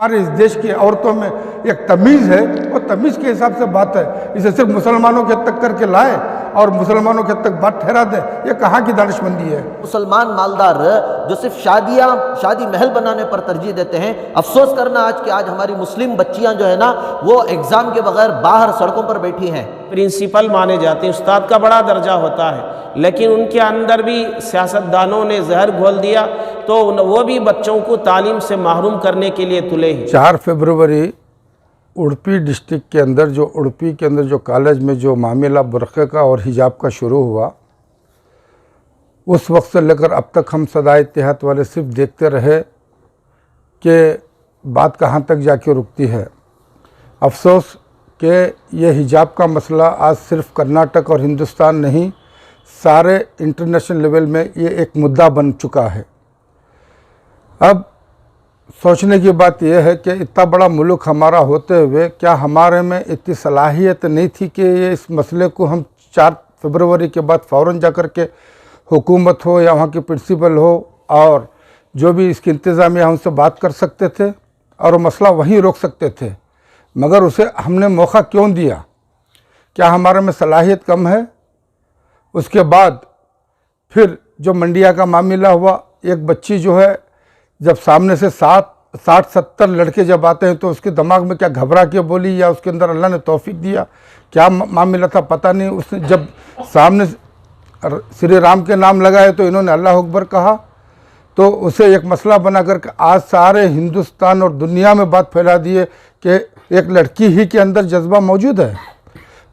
हमारे इस देश की औरतों में एक तमीज़ है, वो तमीज़ के हिसाब से बात है। इसे सिर्फ मुसलमानों के हद तक करके लाए और मुसलमानों के हद तक बात ठहरा दें, ये कहाँ की दानिशमंदी है। मुसलमान मालदार जो सिर्फ शादी महल बनाने पर तरजीह देते हैं। अफसोस करना आज कि आज हमारी मुस्लिम बच्चियां जो है ना, वो एग्ज़ाम के बगैर बाहर सड़कों पर बैठी हैं। प्रिंसिपल माने जाते हैं, उस्ताद का बड़ा दर्जा होता है, लेकिन उनके अंदर भी सियासतदानों ने जहर घोल दिया, तो वो भी बच्चों को तालीम से महरूम करने के लिए तुले हैं। 4 फरवरी उडुपी डिस्ट्रिक्ट के अंदर उडुपी के अंदर जो कॉलेज में जो मामला बुरक़े का और हिजाब का शुरू हुआ, उस वक्त से लेकर अब तक हम सदाए इत्तेहाद वाले सिर्फ देखते रहे कि बात कहाँ तक जाके रुकती है। अफसोस कि ये हिजाब का मसला आज सिर्फ कर्नाटक और हिंदुस्तान नहीं, सारे इंटरनेशनल लेवल में ये एक मुद्दा बन चुका है। अब सोचने की बात यह है कि इतना बड़ा मुल्क हमारा होते हुए क्या हमारे में इतनी सलाहियत नहीं थी कि ये इस मसले को हम 4 फरवरी के बाद फ़ौरन जा कर के हुकूमत हो या वहाँ के प्रिंसिपल हो और जो भी इसकी इंतज़ामिया उनसे बात कर सकते थे और वो मसला वहीं रोक सकते थे, मगर उसे हमने मौका क्यों दिया? क्या हमारे में सलाहियत कम है? उसके बाद फिर जो मंडिया का मामला हुआ, एक बच्ची जो है जब सामने से 60-70 लड़के जब आते हैं तो उसके दिमाग में क्या घबरा के बोली या उसके अंदर अल्लाह ने तौफीक दिया, क्या मामला था पता नहीं। उसने जब सामने श्री राम के नाम लगाए तो इन्होंने अल्लाह अकबर कहा, तो उसे एक मसला बना कर आज सारे हिंदुस्तान और दुनिया में बात फैला दिए कि एक लड़की ही के अंदर जज्बा मौजूद है।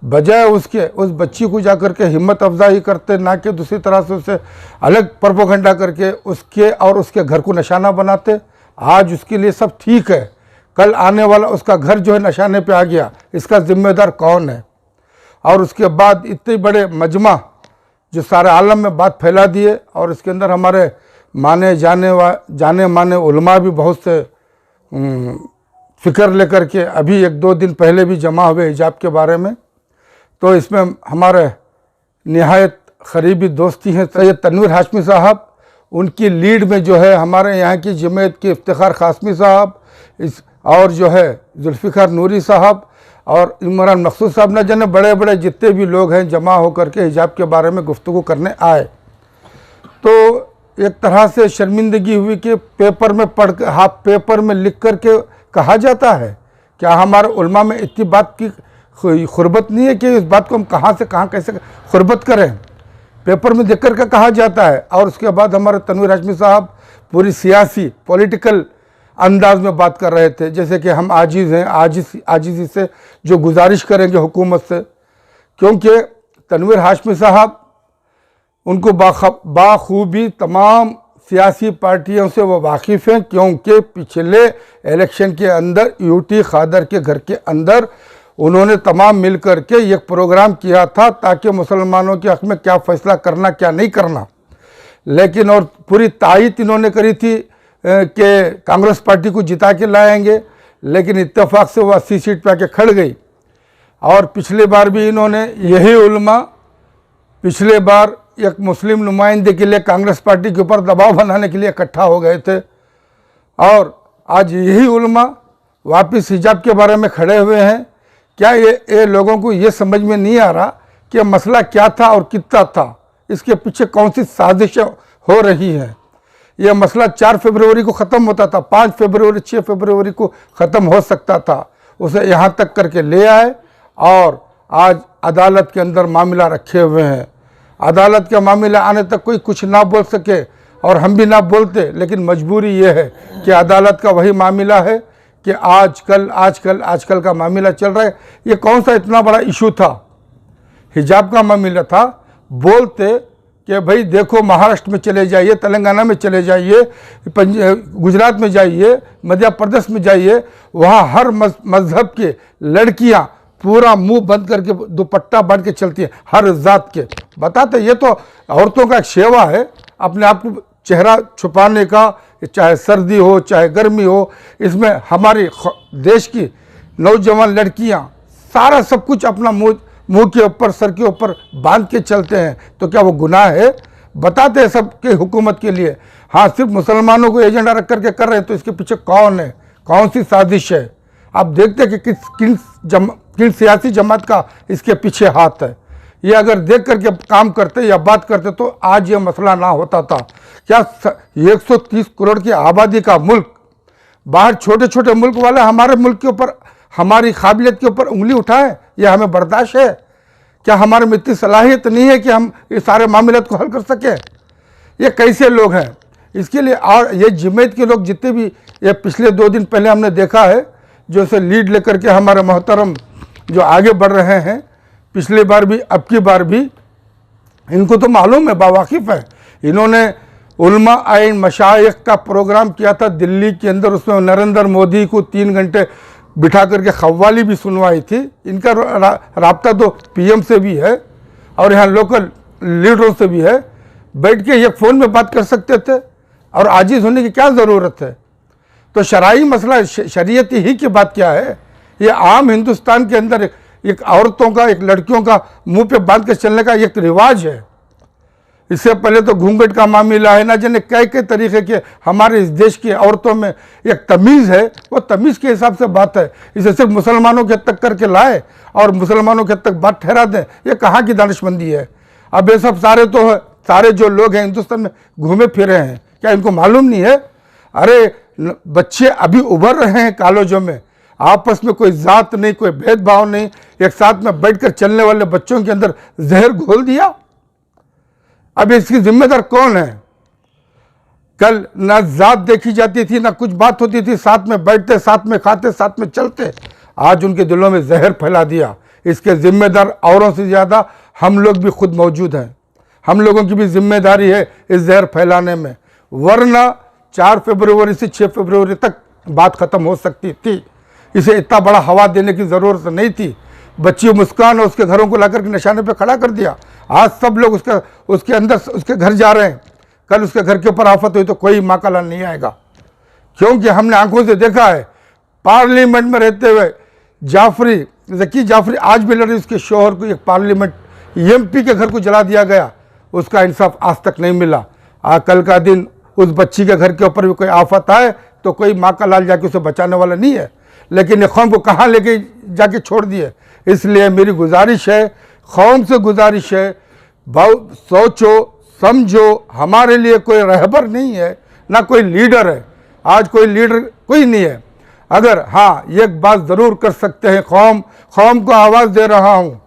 बजाय उसके उस बच्ची को जाकर के हिम्मत अफजाई करते, ना कि दूसरी तरह से उसे अलग प्रोपोगंडा करके उसके और उसके घर को निशाना बनाते। आज उसके लिए सब ठीक है, कल आने वाला उसका घर जो है निशाने पे आ गया, इसका जिम्मेदार कौन है? और उसके बाद इतने बड़े मजमा जो सारे आलम में बात फैला दिए और इसके अंदर हमारे जाने माने उलमा भी बहुत से फ़िक्र लेकर के अभी 1-2 दिन पहले भी जमा हुए हिजाब के बारे में। तो इसमें हमारे निहायत करीबी दोस्ती हैं सैयद तनवीर हाशमी साहब, उनकी लीड में जो है हमारे यहाँ की जमात के इफ्तिखार कासमी साहब और जो है जुल्फ़िकार नूरी साहब और इमरान मकसूद साहब, न जाने बड़े बड़े जितने भी लोग हैं जमा होकर के हिजाब के बारे में गुफ्तगू करने आए। तो एक तरह से शर्मिंदगी हुई कि पेपर में पढ़ कर, हाफ पेपर में लिख कर के कहा जाता है। क्या हमारे उलमा में इतनी बात की खुरबत नहीं है कि इस बात को हम कहाँ से कहाँ कैसे खुरबत करें? पेपर में देख कर के कहा जाता है। और उसके बाद हमारे तनवीर हाशमी साहब पूरी सियासी पॉलिटिकल अंदाज में बात कर रहे थे, जैसे कि हम आजिज़ हैं, आजिज़ी से जो गुजारिश करेंगे हुकूमत से, क्योंकि तनवीर हाशमी साहब उनको बाखूबी तमाम सियासी पार्टियों से वो वाकिफ़ हैं, क्योंकि पिछले इलेक्शन के अंदर यूटी खादर के घर के अंदर उन्होंने तमाम मिल कर के एक प्रोग्राम किया था ताकि मुसलमानों के हक़ में क्या फ़ैसला करना क्या नहीं करना। लेकिन और पूरी तायद इन्होंने करी थी कि कांग्रेस पार्टी को जिता के लाएंगे, लेकिन इत्तेफाक से वो 80 सीट पे आके खड़ गई। और पिछली बार भी इन्होंने यही उलमा पिछले बार एक मुस्लिम नुमाइंदे के लिए कांग्रेस पार्टी के ऊपर दबाव बनाने के लिए इकट्ठा हो गए थे, और आज यही उलमा वापस हिजाब के बारे में खड़े हुए हैं। क्या ये लोगों को ये समझ में नहीं आ रहा कि मसला क्या था और कितना था, इसके पीछे कौन सी साजिशें हो रही हैं? यह मसला 4 फरवरी को ख़त्म होता था, 5 फरवरी 6 फरवरी को ख़त्म हो सकता था, उसे यहाँ तक करके ले आए और आज अदालत के अंदर मामला रखे हुए हैं। अदालत का मामला आने तक कोई कुछ ना बोल सके और हम भी ना बोलते, लेकिन मजबूरी ये है कि अदालत का वही मामला है कि आजकल का मामला चल रहा है। ये कौन सा इतना बड़ा इशू था? हिजाब का मामला था। बोलते कि भाई देखो महाराष्ट्र में चले जाइए, तेलंगाना में चले जाइए, गुजरात में जाइए, मध्य प्रदेश में जाइए, वहाँ हर मजहब के लड़कियाँ पूरा मुंह बंद करके दुपट्टा बांध के चलती है, हर जात के। बताते ये तो औरतों का एक सेवा है, अपने आप को चेहरा छुपाने का, चाहे सर्दी हो चाहे गर्मी हो। इसमें हमारी देश की नौजवान लड़कियां सारा सब कुछ अपना मुंह के ऊपर, सर के ऊपर बांध के चलते हैं, तो क्या वो गुनाह है? बताते हैं सबके हुकूमत के लिए। हाँ, सिर्फ मुसलमानों को एजेंडा रख करके कर रहे हैं, तो इसके पीछे कौन है? कौन सी साजिश है। आप देखते हैं कि किन सियासी जमात का इसके पीछे हाथ है। ये अगर देख करके काम करते या बात करते तो आज ये मसला ना होता था। क्या 130 करोड़ की आबादी का मुल्क, बाहर छोटे छोटे मुल्क वाले हमारे मुल्क के ऊपर, हमारी काबिलियत के ऊपर उंगली उठाएं? यह हमें बर्दाश्त है? क्या हमारे में इतनी सलाहियत नहीं है कि हम ये सारे मामले को हल कर सकें? ये कैसे लोग हैं? इसके लिए और ये जमात के लोग जितने भी, ये पिछले 2 दिन पहले हमने देखा है जो से लीड लेकर के हमारे मोहतरम जो आगे बढ़ रहे हैं, पिछली बार भी अब की बार भी, इनको तो मालूम है, बावाकिफ़ है। इन्होंने उलमा आइन मशाइख का प्रोग्राम किया था दिल्ली के अंदर, उसमें नरेंद्र मोदी को 3 घंटे बिठा करके खव्वाली भी सुनवाई थी। इनका राब्ता तो पीएम से भी है और यहाँ लोकल लीडरों से भी है। बैठ के एक फ़ोन में बात कर सकते थे और आजिज़ होने की क्या ज़रूरत है? तो शरई मसला, शरीयत ही की बात क्या है? ये आम हिंदुस्तान के अंदर एक औरतों का, एक लड़कियों का मुंह पे बांध के चलने का एक रिवाज है। इससे पहले तो घूंघट का मामला है, ना जाने कई कई तरीके के हमारे इस देश की औरतों में एक तमीज़ है, वो तमीज़ के हिसाब से बात है। इसे सिर्फ मुसलमानों के हद तक करके लाए और मुसलमानों के हद तक बात ठहरा दें, ये कहाँ की दानिशमंदी है? अब ये सब सारे जो लोग हैं हिंदुस्तान में घूमे फिरे हैं, क्या इनको मालूम नहीं है? अरे बच्चे अभी उभर रहे हैं कॉलेजों में, आपस में कोई जात नहीं, कोई भेदभाव नहीं, एक साथ में बैठकर चलने वाले बच्चों के अंदर जहर घोल दिया। अब इसकी जिम्मेदार कौन है? कल ना जात देखी जाती थी, ना कुछ बात होती थी, साथ में बैठते, साथ में खाते, साथ में चलते। आज उनके दिलों में जहर फैला दिया। इसके जिम्मेदार औरों से ज़्यादा हम लोग भी खुद मौजूद हैं। हम लोगों की भी जिम्मेदारी है इस जहर फैलाने में, वरना 4 फरवरी से 6 फरवरी तक बात ख़त्म हो सकती थी। इसे इतना बड़ा हवा देने की ज़रूरत नहीं थी। बच्ची मुस्कान और उसके घरों को लाकर के निशाने पे खड़ा कर दिया। आज सब लोग उसके अंदर उसके घर जा रहे हैं। कल उसके घर के ऊपर आफत हुई तो कोई माँ का लाल नहीं आएगा, क्योंकि हमने आंखों से देखा है। पार्लियामेंट में रहते हुए ज़की जाफरी आज भी लड़ी, उसके शोहर को एक पार्लियामेंट एमपी के घर को जला दिया गया, उसका इंसाफ आज तक नहीं मिला। कल का दिन उस बच्ची के घर के ऊपर भी कोई आफत आए तो कोई माँ का लाल जाके उसे बचाने वाला नहीं है। लेकिन ये कौम को कहाँ लेके जाके छोड़ दिए। इसलिए मेरी गुजारिश है, कौम से गुजारिश है, बहुत सोचो समझो। हमारे लिए कोई रहबर नहीं है, ना कोई लीडर है। आज कोई लीडर कोई नहीं है। अगर हाँ एक बात ज़रूर कर सकते हैं, कौम को आवाज़ दे रहा हूँ,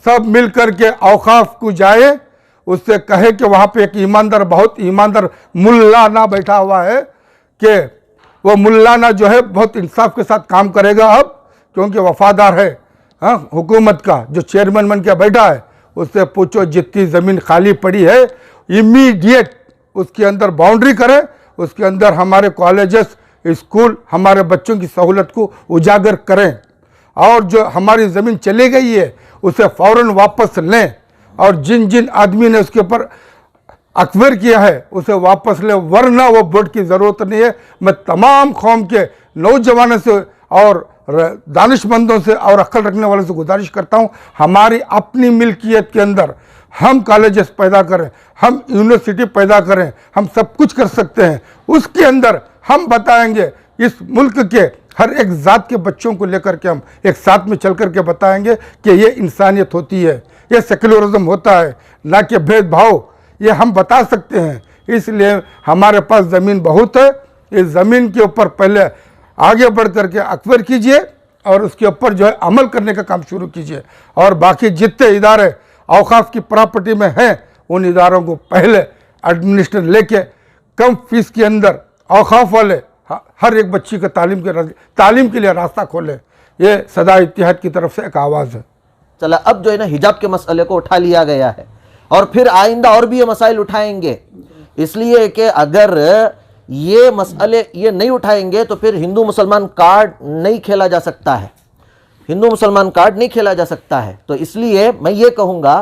सब मिल कर के औकाफ को जाए, उससे कहे कि वहाँ पे एक ईमानदार, बहुत ईमानदार मुल्ला ना बैठा हुआ है, कि वो मुल्ला ना जो है बहुत इंसाफ के साथ काम करेगा अब, क्योंकि वफादार है हाँ हुकूमत का, जो चेयरमैन बन के बैठा है। उससे पूछो जितनी ज़मीन खाली पड़ी है इमीडिएट उसके अंदर बाउंड्री करें, उसके अंदर हमारे कॉलेजेस, स्कूल, हमारे बच्चों की सहूलत को उजागर करें, और जो हमारी ज़मीन चली गई है उसे फ़ौरन वापस लें, और जिन जिन आदमी ने उसके ऊपर अकबर किया है उसे वापस ले, वरना वो वोट की ज़रूरत नहीं है। मैं तमाम कौम के नौजवानों से और दानिशमंदों से और अक्ल रखने वालों से गुजारिश करता हूँ, हमारी अपनी मिल्कियत के अंदर हम कॉलेजेस पैदा करें, हम यूनिवर्सिटी पैदा करें, हम सब कुछ कर सकते हैं। उसके अंदर हम बताएंगे, इस मुल्क के हर एक ज़ात के बच्चों को लेकर के हम एक साथ में चल कर के बताएंगे कि ये इंसानियत होती है, ये सेकुलरिज्म होता है, ना कि भेदभाव। ये हम बता सकते हैं। इसलिए हमारे पास ज़मीन बहुत है, इस ज़मीन के ऊपर पहले आगे बढ़ कर के अकबर कीजिए और उसके ऊपर जो है अमल करने का काम शुरू कीजिए। और बाकी जितने इदारे औकाफ की प्रॉपर्टी में हैं उन इदारों को पहले एडमिनिस्ट्रेटर लेके कम फीस के अंदर औकाफ वाले हर एक बच्ची का तालीम के लिए रास्ता खोले। ये सदा इत्तेहाद की तरफ से एक आवाज़ है। चला, अब जो है ना हिजाब के मसले को उठा लिया गया है और फिर आइंदा और भी ये मसाइल उठाएंगे, इसलिए कि अगर ये मसले ये नहीं उठाएंगे तो फिर हिंदू मुसलमान कार्ड नहीं खेला जा सकता है, हिंदू मुसलमान कार्ड नहीं खेला जा सकता है। तो इसलिए मैं ये कहूँगा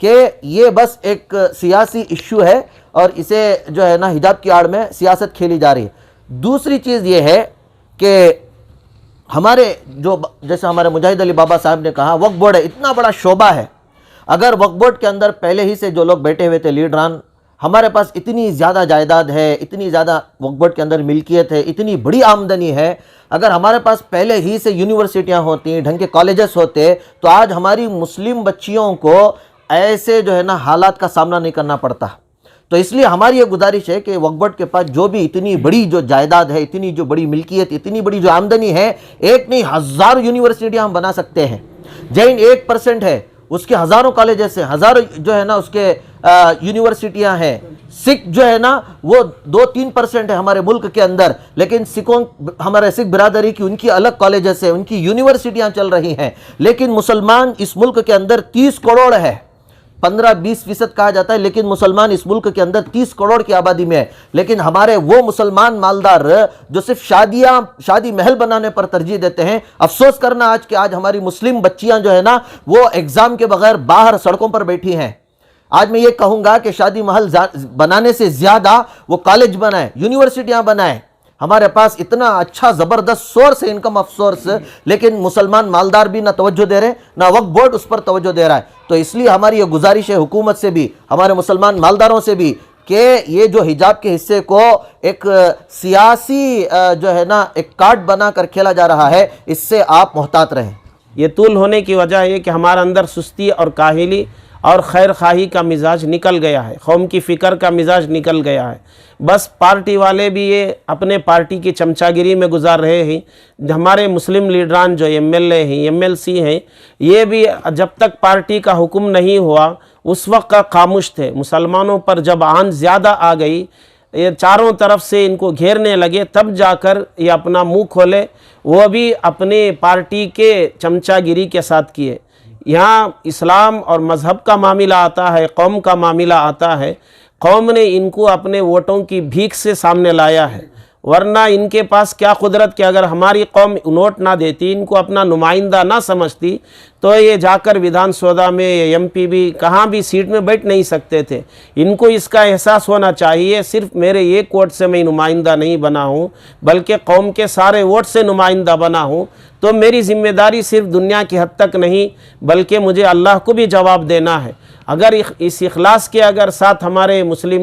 कि ये बस एक सियासी इश्यू है और इसे जो है ना हिजाब की आड़ में सियासत खेली जा रही है। दूसरी चीज़ ये है कि हमारे जो, जैसे हमारे मुजाहिद अली बाबा साहब ने कहा, वक्फ बोर्ड है, इतना बड़ा शोबा है। अगर वक्फ बोर्ड के अंदर पहले ही से जो लोग बैठे हुए थे लीडरान, हमारे पास इतनी ज़्यादा जायदाद है, इतनी ज़्यादा वक्फ बोर्ड के अंदर मिल्कियत है, इतनी बड़ी आमदनी है, अगर हमारे पास पहले ही से यूनिवर्सिटियां होती, ढंग के कॉलेजेस होते, तो आज हमारी मुस्लिम बच्चियों को ऐसे जो है ना हालात का सामना नहीं करना पड़ता। तो इसलिए हमारी ये गुजारिश है कि वक्फ बोर्ड के पास जो भी इतनी बड़ी जो जायदाद है, इतनी जो बड़ी मिल्कियत, इतनी बड़ी जो आमदनी है, एक नहीं हज़ारों यूनिवर्सिटियां हम बना सकते हैं। जैन 1% है, उसके हज़ारों कॉलेजेस हैं, हज़ारों जो है ना उसके यूनिवर्सिटियां हैं। सिख जो है ना वो 2-3% है हमारे मुल्क के अंदर, लेकिन सिखों, हमारे सिख बिरादरी की उनकी अलग कॉलेजेस है, उनकी यूनिवर्सिटियां चल रही हैं। लेकिन मुसलमान इस मुल्क के अंदर 30 करोड़ है, 15-20% कहा जाता है, लेकिन मुसलमान इस मुल्क के अंदर 30 करोड़ की आबादी में है। लेकिन हमारे वो मुसलमान मालदार जो सिर्फ शादी महल बनाने पर तरजीह देते हैं। अफसोस करना आज कि आज हमारी मुस्लिम बच्चियां जो है ना वो एग्जाम के बगैर बाहर सड़कों पर बैठी हैं। आज मैं ये कहूंगा कि शादी महल बनाने से ज्यादा वो कॉलेज बनाए, यूनिवर्सिटियां बनाए। हमारे पास इतना अच्छा जबरदस्त सोर्स है इनकम ऑफ सोर्स, लेकिन मुसलमान मालदार भी ना तवज्जो दे रहे, ना वक्फ बोर्ड उस पर तवज्जो दे रहा है। तो इसलिए हमारी ये गुजारिश है हुकूमत से भी, हमारे मुसलमान मालदारों से भी, कि ये जो हिजाब के हिस्से को एक सियासी जो है ना एक कार्ड बनाकर खेला जा रहा है, इससे आप मोहतात रहें। ये तूल होने की वजह है कि हमारे अंदर सुस्ती और काहिली और खैर खाही का मिजाज निकल गया है, कौम की फ़िक्र का मिजाज निकल गया है। बस पार्टी वाले भी ये अपने पार्टी की चमचागिरी में गुजार रहे हैं। हमारे मुस्लिम लीडरान जो MLA हैं, MLC हैं, ये भी जब तक पार्टी का हुक्म नहीं हुआ उस वक्त का खामोश थे। मुसलमानों पर जब आन ज़्यादा आ गई, ये चारों तरफ से इनको घेरने लगे, तब जाकर ये अपना मुंह खोले, वो भी अपने पार्टी के चमचागिरी के साथ किए। यहाँ इस्लाम और मज़हब का मामला आता है, कौम का मामला आता है, कौम ने इनको अपने वोटों की भीख से सामने लाया है। वरना इनके पास क्या कुदरत कि अगर हमारी कौम नोट ना देती, इनको अपना नुमाइंदा ना समझती, तो ये जाकर विधानसभा में MP भी कहाँ भी सीट में बैठ नहीं सकते थे। इनको इसका एहसास होना चाहिए, सिर्फ मेरे एक वोट से मैं नुमाइंदा नहीं बना हूँ, बल्कि कौम के सारे वोट से नुमाइंदा बना हूँ। तो मेरी जिम्मेदारी सिर्फ दुनिया की हद तक नहीं, बल्कि मुझे अल्लाह को भी जवाब देना है। अगर इस इखलास के अगर साथ हमारे मुस्लिम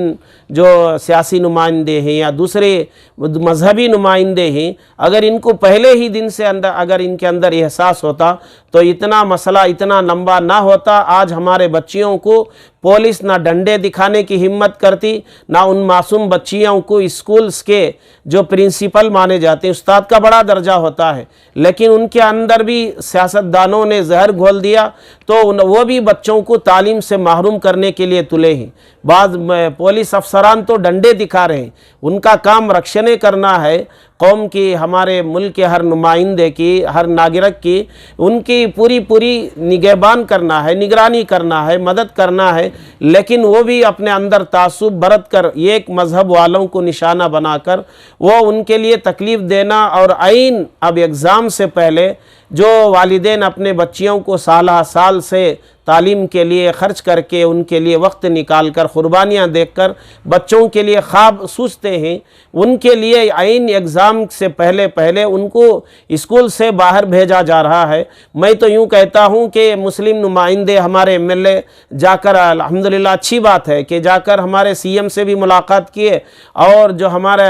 जो सियासी नुमाइंदे हैं या दूसरे मजहबी नुमाइंदे हैं, अगर इनको पहले ही दिन से अंदर अगर इनके अंदर एहसास होता, तो इतना मसला इतना लंबा ना होता। आज हमारे बच्चियों को पुलिस ना डंडे दिखाने की हिम्मत करती, ना उन मासूम बच्चियों को स्कूल्स के जो प्रिंसिपल माने जाते हैं, उस्ताद का बड़ा दर्जा होता है, लेकिन उनके अंदर भी सियासतदानों ने जहर घोल दिया, तो वो भी बच्चों को तालीम से महरूम करने के लिए तुले हैं। बाद पुलिस अफसरान तो डंडे दिखा रहे हैं, उनका काम रक्षणे करना है कौम की, हमारे मुल्क के हर नुमाइंदे की, हर नागरिक की, उनकी पूरी निगहबान करना है, निगरानी करना है, मदद करना है। लेकिन वो भी अपने अंदर तासुब बरत कर एक मज़हब वालों को निशाना बनाकर वो उनके लिए तकलीफ़ देना, और आइन अब एग्ज़ाम से पहले जो वालिदैन अपने बच्चियों को साल से तालीम के लिए ख़र्च करके उनके लिए वक्त निकाल कर कुर्बानियाँ देकर बच्चों के लिए ख्वाब सोचते हैं, उनके लिए आइन एग्ज़ाम से पहले उनको स्कूल से बाहर भेजा जा रहा है। मैं तो यूँ कहता हूँ कि मुस्लिम नुमाइंदे हमारे MLA जाकर, अल्हम्दुलिल्लाह अच्छी बात है कि जाकर हमारे CM से भी मुलाकात किए, और जो हमारा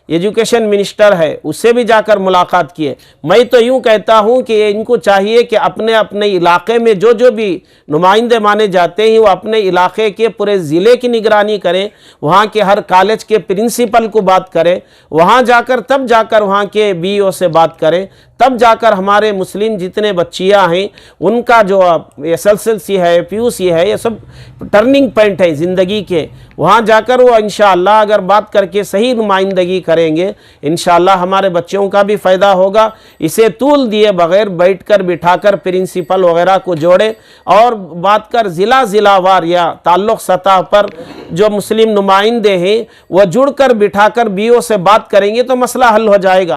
एजुकेशन मिनिस्टर है उससे भी जाकर मुलाकात किए। मैं तो यूँ कहता हूँ कि इनको चाहिए कि अपने अपने इलाके में जो भी नुमाइंदे माने जाते हैं वो अपने इलाके के पूरे ज़िले की निगरानी करें, वहाँ के हर कॉलेज के प्रिंसिपल को बात करें, वहाँ जाकर तब जाकर वहाँ के BO से बात करें, तब जाकर हमारे मुस्लिम जितने बच्चियाँ हैं उनका जो SSLC है, PUC है, ये सब टर्निंग पॉइंट है ज़िंदगी के, वहाँ जाकर वो इंशाअल्लाह अगर बात करके सही नुमाइंदगी करेंगे, इंशाअल्लाह हमारे बच्चों का भी फ़ायदा होगा। इसे तूल दिए बग़ैर बैठकर बिठाकर प्रिंसिपल वगैरह को जोड़े और बात कर ज़िलावार या ताल्लुक़ सतह पर जो मुस्लिम नुमाइंदे हैं वो जुड़कर बिठाकर BO से बात करेंगे तो मसला हल हो जाएगा।